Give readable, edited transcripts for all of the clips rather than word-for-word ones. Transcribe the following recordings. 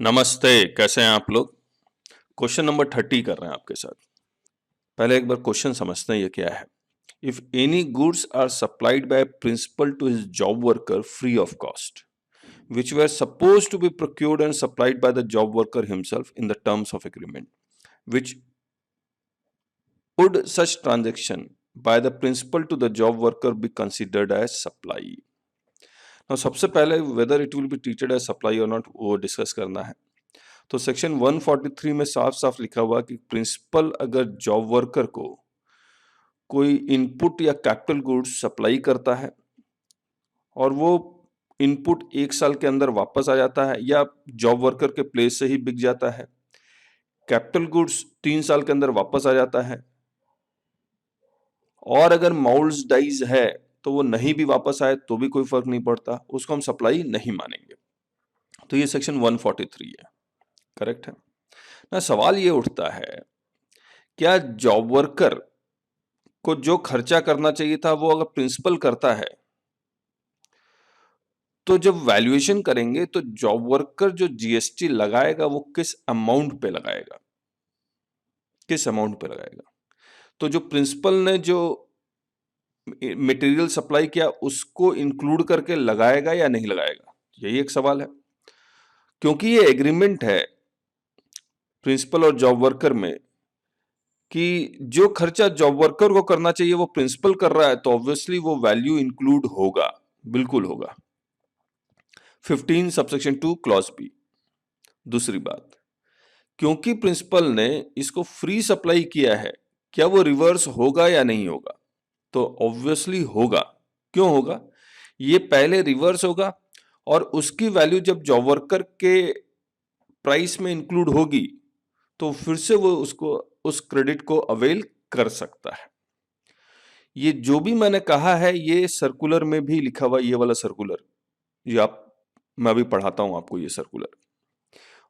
नमस्ते, कैसे हैं आप लोग। क्वेश्चन नंबर 30 कर रहे हैं आपके साथ। पहले एक बार क्वेश्चन समझते हैं ये क्या है। If any goods are supplied by principal to his job worker free of cost which were supposed to be procured and supplied by the job worker himself in the terms of agreement, which would such transaction by the principal to the job worker be considered as supply? Now सबसे पहले whether it will be treated as supply or not वो discuss करना है। तो section 143 में साफ साफ लिखा हुआ कि प्रिंसिपल अगर जॉब वर्कर को कोई इनपुट या कैपिटल गुड्स सप्लाई करता है और वो इनपुट 1 साल के अंदर वापस आ जाता है या जॉब वर्कर के प्लेस से ही बिक जाता है, कैपिटल गुड्स 3 साल के अंदर वापस आ जाता है, और अगर माउल्स डाइज है तो वो नहीं भी वापस आए तो भी कोई फर्क नहीं पड़ता, उसको हम सप्लाई नहीं मानेंगे। तो ये सेक्शन 143 है, करेक्ट है ना। सवाल ये उठता है, क्या जॉब वर्कर को जो खर्चा करना चाहिए था वो अगर प्रिंसिपल करता है तो जब वैल्यूएशन करेंगे तो जॉब वर्कर जो जीएसटी लगाएगा वो किस अमाउंट पे लगाएगा, किस अमाउंट पे लगाएगा। तो जो प्रिंसिपल ने जो मटेरियल सप्लाई किया उसको इंक्लूड करके लगाएगा या नहीं लगाएगा, यही एक सवाल है। क्योंकि ये एग्रीमेंट है प्रिंसिपल और जॉब वर्कर में कि जो खर्चा जॉब वर्कर को करना चाहिए वो प्रिंसिपल कर रहा है, तो ऑब्वियसली वो वैल्यू इंक्लूड होगा, बिल्कुल होगा। 15 सबसेक्शन 2 क्लॉज बी। दूसरी बात, क्योंकि प्रिंसिपल ने इसको फ्री सप्लाई किया है, क्या वो रिवर्स होगा या नहीं होगा? तो ऑब्वियसली होगा। क्यों होगा? ये पहले रिवर्स होगा और उसकी वैल्यू जब जॉब वर्कर के प्राइस में इंक्लूड होगी तो फिर से वो उसको उस क्रेडिट को अवेल कर सकता है। ये जो भी मैंने कहा है ये सर्कुलर में भी लिखा हुआ, ये वाला सर्कुलर, ये आप मैं अभी पढ़ाता हूं आपको ये सर्कुलर।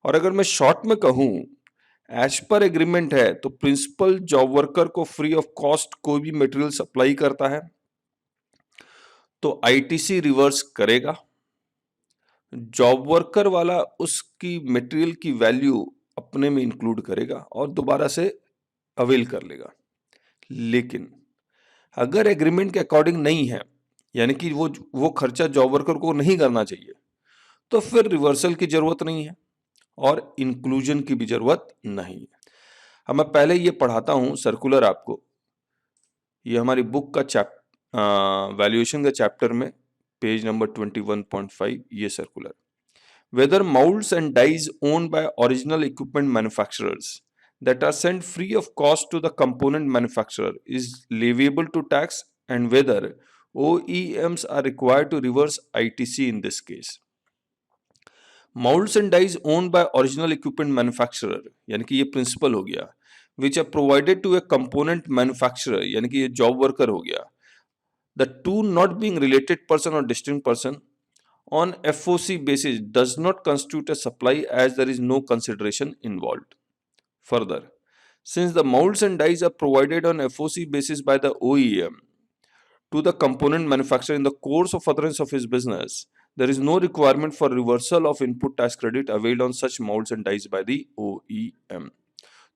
और अगर मैं शॉर्ट में कहूं, एज पर एग्रीमेंट है तो प्रिंसिपल जॉब वर्कर को फ्री ऑफ कॉस्ट कोई भी मटेरियल सप्लाई करता है तो आईटीसी रिवर्स करेगा, जॉब वर्कर वाला उसकी मटेरियल की वैल्यू अपने में इंक्लूड करेगा और दोबारा से अवेल कर लेगा। लेकिन अगर एग्रीमेंट के अकॉर्डिंग नहीं है, यानी कि वो खर्चा जॉब वर्कर को नहीं करना चाहिए, तो फिर रिवर्सल की जरूरत नहीं है और इंक्लूजन की भी जरूरत नहीं है। अब मैं पहले ये पढ़ाता हूं सर्कुलर आपको, ये हमारी बुक का वैल्यूएशन का चैप्टर में पेज नंबर 21.5 ये circular. Whether moulds and dies owned by original equipment manufacturers that are sent free of cost to the component manufacturer is leviable to tax, and whether OEMs are required to reverse ITC in this case. Molds and dies owned by original equipment manufacturer यानी कि ये principal हो गया, which are provided to a component manufacturer यानी कि ये job worker हो गया, the two not being related person or distinct person on FOC basis does not constitute a supply as there is no consideration involved. Further, since the molds and dies are provided on FOC basis by the OEM to the component manufacturer in the course of furtherance of his business, there is no requirement for reversal of input tax credit availed on such molds and dies by the OEM.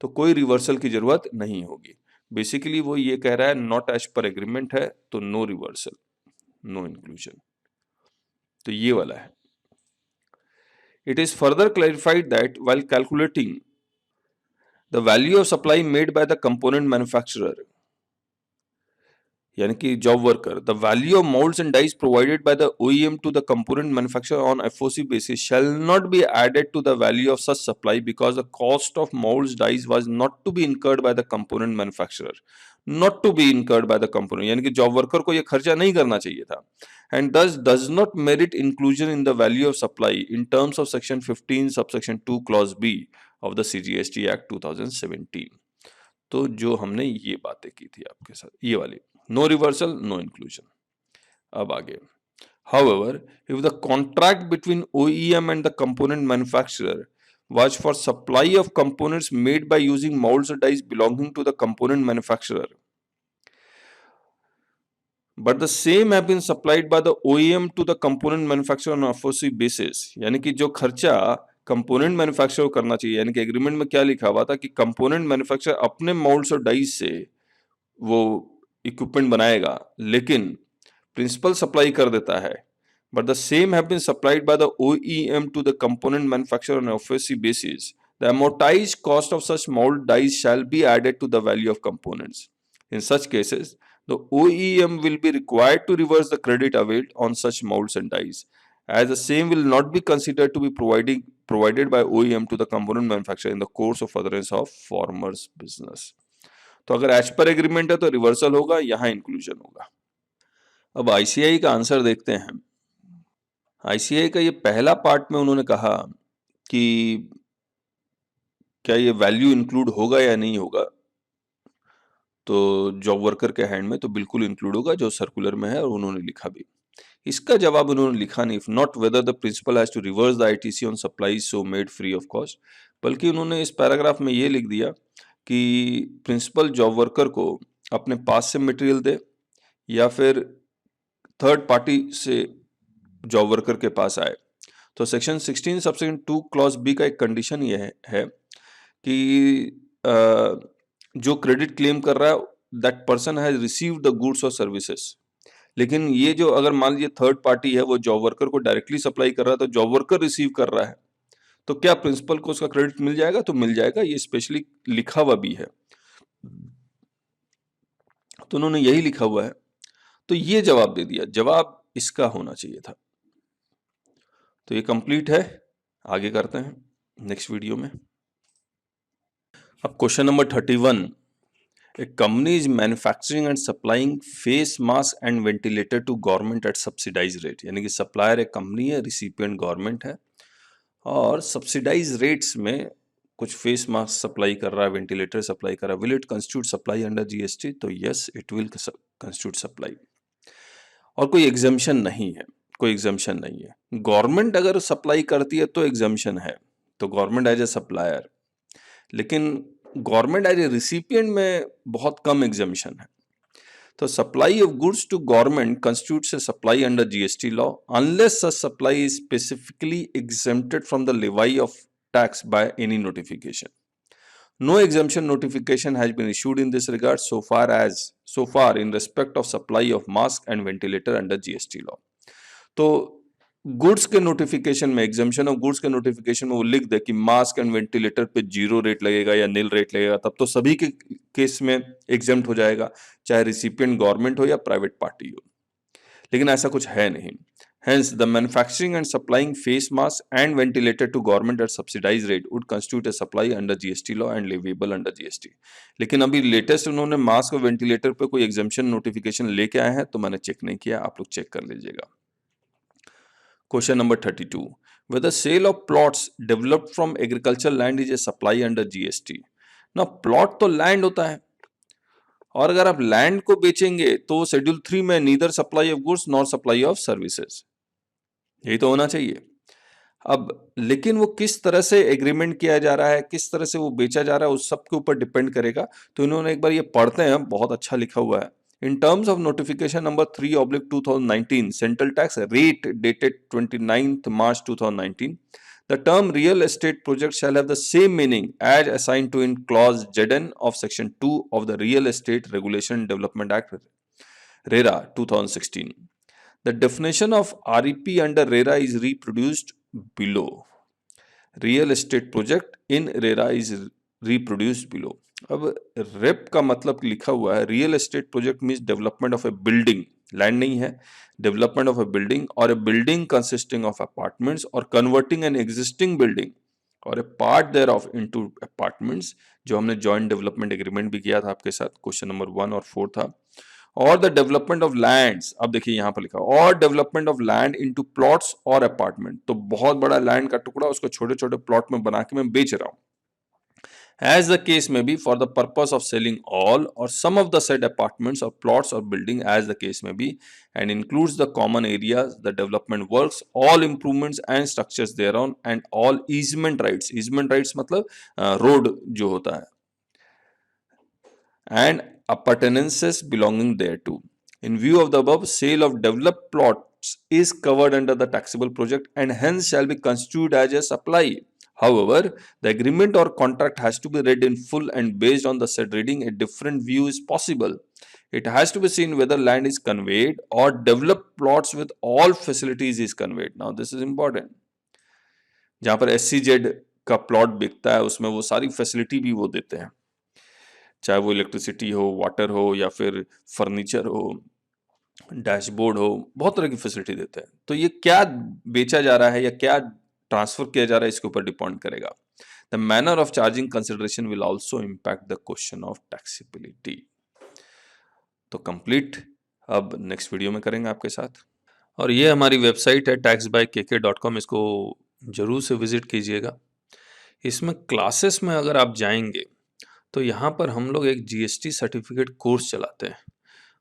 तो कोई reversal की जरूरत नहीं होगी। Basically वो ये कह रहा है नॉट एज पर एग्रीमेंट है तो नो रिवर्सल, नो इंक्लूजन। तो ये वाला है। It is further clarified that while calculating the value of supply made by the component manufacturer यानी कि job worker, the value of molds and dies provided by the OEM to the component manufacturer on FOC basis shall not be added to the value of such supply because the cost of molds dies was not to be incurred by the component manufacturer, not to be incurred by the component यानी कि job worker को ये खर्चा नहीं करना चाहिए था, and thus does not merit inclusion in the value of supply in terms of section 15 subsection 2 clause B of the CGST Act 2017। तो जो हमने ये बातें की थी आपके साथ, ये वाली नो रिवर्सल नो इंक्लूजन। अब आगे, however, if the contract between OEM and the component manufacturer was for supply of components made by using molds or dies belonging to the component manufacturer, but the same have been supplied by the OEM to the component manufacturer on FOC basis, यानी कि जो खर्चा component manufacture करना चाहिए, यानी कि agreement में क्या लिखा हुआ था कि कंपोनेंट मैन्युफैक्चर अपने मोल्ड्स और डाइज से वो इक्विपमेंट बनाएगा, लेकिन प्रिंसिपल सप्लाई कर देता है, but the same have been supplied by the OEM to the component manufacturer on FSC basis. The amortized cost of such mold dies shall be added to the value of components. In such cases, the OEM will be required to reverse the credit availed on such molds and dies, as the same will not be considered to be provided by OEM to the component manufacturer in the course of furtherance of farmer's business. तो अगर as per agreement है तो reversal होगा, यहां inclusion होगा। अब ICAI का answer देखते हैं। ICAI का ये पहला पार्ट में उन्होंने कहा कि क्या ये वैल्यू इंक्लूड होगा या नहीं होगा, तो जॉब वर्कर के हैंड में तो बिल्कुल इंक्लूड होगा, जो सर्कुलर में है, और उन्होंने लिखा भी। इसका जवाब उन्होंने लिखा नहीं, if not whether the principal has to reverse the ITC on supplies so made free of cost, बल्कि उन्होंने इस पैराग्राफ में ये लिख दिया कि प्रिंसिपल जॉब वर्कर को अपने पास से मटेरियल दे या फिर थर्ड पार्टी से जॉब वर्कर के पास आए। तो सेक्शन 16 सबसेक्शन 2 क्लॉज बी का एक कंडीशन ये है कि जो क्रेडिट क्लेम कर रहा है that person has received the goods और सर्विसेज। लेकिन ये जो अगर मान लीजिए थर्ड पार्टी है, वो जॉब वर्कर को डायरेक्टली सप्लाई कर रहा है, तो जॉब वर्कर रिसीव कर रहा है, तो क्या प्रिंसिपल को उसका क्रेडिट मिल जाएगा? तो मिल जाएगा, ये स्पेशली लिखा हुआ भी है, तो उन्होंने यही लिखा हुआ है, तो ये जवाब दे दिया, जवाब इसका होना चाहिए था। तो ये कंप्लीट है, आगे करते हैं नेक्स्ट वीडियो में। अब question number 31, a company is manufacturing and supplying face mask and ventilator to government at subsidized rate, यानी कि सप्लायर एक कंपनी है, रिसिपिएंट गवर्नमेंट है, और सब्सिडाइज रेट्स में कुछ फेस मास्क सप्लाई कर रहा है, वेंटिलेटर सप्लाई कर रहा है। Will it constitute supply under GST? तो yes, it will constitute supply, और कोई एग्जाम्शन नहीं है, कोई एग्जाम्शन नहीं है। गवर्नमेंट अगर सप्लाई करती है तो एग्जाम्शन है, तो गवर्नमेंट एज ए सप्लायर, लेकिन गवर्नमेंट एज ए रिसिपिएंट में बहुत कम एग्जाम्शन है। तो supply of goods to government constitutes a supply under GST law unless such supply is specifically exempted from the levy of tax by any notification. No exemption notification has been issued in this regard so far in respect of supply of mask and ventilator under GST law. तो goods के notification में, exemption of goods के notification में वो लिख दे कि mask and ventilator पे 0 rate लगेगा या नील रेट लगेगा, तब तो सभी के केस में एग्जाम्प्ट हो जाएगा, चाहे रिसिपिएंट गवर्नमेंट हो या प्राइवेट पार्टी हो। लेकिन ऐसा कुछ है नहीं। Hence, the manufacturing and supplying face mask and ventilator to government at subsidized rate would constitute a supply under GST law and leviable under GST. लेकिन अभी लेटेस्ट उन्होंने मास्क और वेंटिलेटर पे कोई एग्जाम्शन नोटिफिकेशन लेके आए हैं, तो मैंने चेक नहीं किया, आप लोग चेक कर लीजिएगा। Question number 32, whether sale of plots developed from agricultural land is a supply under GST? ना, प्लॉट तो लैंड होता है, और अगर आप लैंड को बेचेंगे तो शेड्यूल 3 में neither supply of goods nor supply of services, यही तो होना चाहिए। अब लेकिन वो किस तरह से एग्रीमेंट किया जा रहा है, किस तरह से वो बेचा जा रहा है, उस सब के ऊपर डिपेंड करेगा। तो इन्होंने एक बार ये पढ़ते हैं, बहुत अच्छा लिखा हुआ है। In terms of notification number 3/2019 central tax rate dated 29 March 2019, the term real estate project shall have the same meaning as assigned to in clause ZN of section 2 of the Real Estate Regulation and Development Act RERA 2016. The definition of REP under RERA is reproduced below. Real estate project in RERA is reproduced below. अब रेप का मतलब लिखा हुआ है, real estate project means development of a building, land नहीं है, development of a building और a building consisting of apartments और कन्वर्टिंग एन एग्जिस्टिंग बिल्डिंग और a part thereof into apartments, जो हमने जॉइंट डेवलपमेंट एग्रीमेंट भी किया था आपके साथ, क्वेश्चन नंबर 1 और 4 था। और द डेवलपमेंट ऑफ लैंड्स, अब देखिए यहां पर लिखा, और development of land into plots और अपार्टमेंट, तो बहुत बड़ा लैंड का टुकड़ा उसको छोटे छोटे प्लॉट में बना के मैं बेच रहा हूं, as the case may be, for the purpose of selling all or some of the said apartments or plots or building as the case may be, and includes the common areas, the development works, all improvements and structures thereon, and all easement rights, easement rights मतलब road जो होता है, and appurtenances belonging thereto. In view of the above, sale of developed plots is covered under the taxable project and hence shall be constituted as a supply. However, the agreement or contract has to be read in full, and based on the said reading, a different view is possible. It has to be seen whether land is conveyed or developed plots with all facilities is conveyed. Now this is important. जहां पर SCZ का plot बिकता है उसमें वो सारी facility भी वो देते हैं, चाहे वो इलेक्ट्रिसिटी हो, वाटर हो, या फिर फर्नीचर हो, डैशबोर्ड हो, बहुत तरह की फैसिलिटी देते हैं। तो ये क्या बेचा जा रहा है या क्या ट्रांसफर किया जा रहा है, इसके ऊपर डिपेंड करेगा। The manner of charging consideration will also impact the question of taxability. तो कंप्लीट अब नेक्स्ट वीडियो में करेंगे आपके साथ। और ये हमारी वेबसाइट है taxbykk.com, इसको जरूर से विजिट कीजिएगा। इसमें क्लासेस में अगर आप जाएंगे तो यहाँ पर हम लोग एक GST सर्टिफिकेट कोर्स चलाते हैं,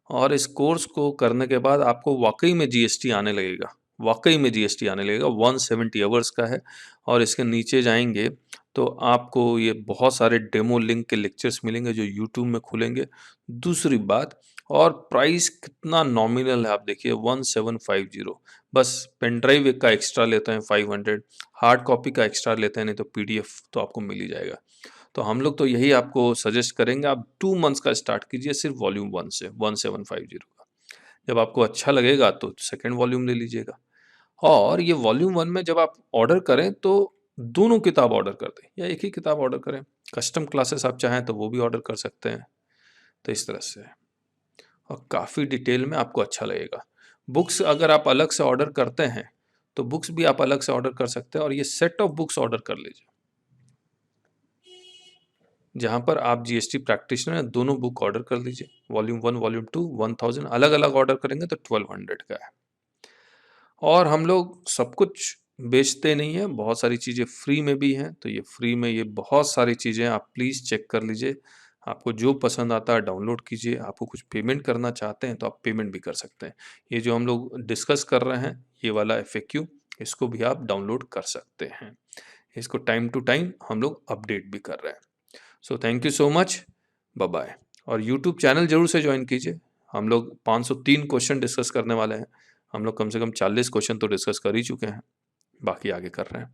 और इस कोर्स को करने के बाद आपको वाकई में GST आने लगेगा, वाकई में GST आने लगेगा। 170 आवर्स का है, और इसके नीचे जाएंगे तो आपको ये बहुत सारे डेमो लिंक के लेक्चर्स मिलेंगे जो यूट्यूब में खुलेंगे। दूसरी बात, और प्राइस कितना नॉमिनल है आप देखिए, 1750। बस पेन ड्राइव का एक्स्ट्रा लेते हैं 500, हार्ड कॉपी का एक्स्ट्रा लेते हैं, नहीं तो PDF तो आपको मिल ही जाएगा। तो हम लोग तो यही आपको सजेस्ट करेंगे, आप 2 मंथ्स का स्टार्ट कीजिए सिर्फ वॉल्यूम 1 से, 1750 का। जब आपको अच्छा लगेगा तो सेकेंड वॉल्यूम ले लीजिएगा। और ये वॉल्यूम 1 में जब आप ऑर्डर करें तो दोनों किताब ऑर्डर कर दें या एक ही किताब ऑर्डर करें। कस्टम क्लासेस आप चाहें तो वो भी ऑर्डर कर सकते हैं। तो इस तरह से, और काफ़ी डिटेल में आपको अच्छा लगेगा। बुक्स अगर आप अलग से ऑर्डर करते हैं तो बुक्स भी आप अलग से ऑर्डर कर सकते हैं, और ये सेट ऑफ बुक्स ऑर्डर कर लीजिए, जहाँ पर आप GST प्रैक्टिशनर दोनों बुक ऑर्डर कर लीजिए। वॉल्यूम 1, वॉल्यूम 2, 1000 अलग अलग ऑर्डर करेंगे तो 1200 का है। और हम लोग सब कुछ बेचते नहीं हैं, बहुत सारी चीज़ें फ्री में भी हैं। तो ये फ्री में ये बहुत सारी चीज़ें आप प्लीज़ चेक कर लीजिए, आपको जो पसंद आता है डाउनलोड कीजिए। आपको कुछ पेमेंट करना चाहते हैं तो आप पेमेंट भी कर सकते हैं। ये जो हम लोग डिस्कस कर रहे हैं, ये वाला FAQ, इसको भी आप डाउनलोड कर सकते हैं। इसको टाइम टू टाइम हम लोग अपडेट भी कर रहे हैं। So thank you so much, bye bye. और यूट्यूब चैनल जरूर से ज्वाइन कीजिए। हम लोग 503 क्वेश्चन डिस्कस करने वाले हैं। हम लोग कम से कम 40 क्वेश्चन तो डिस्कस कर ही चुके हैं, बाकी आगे कर रहे हैं।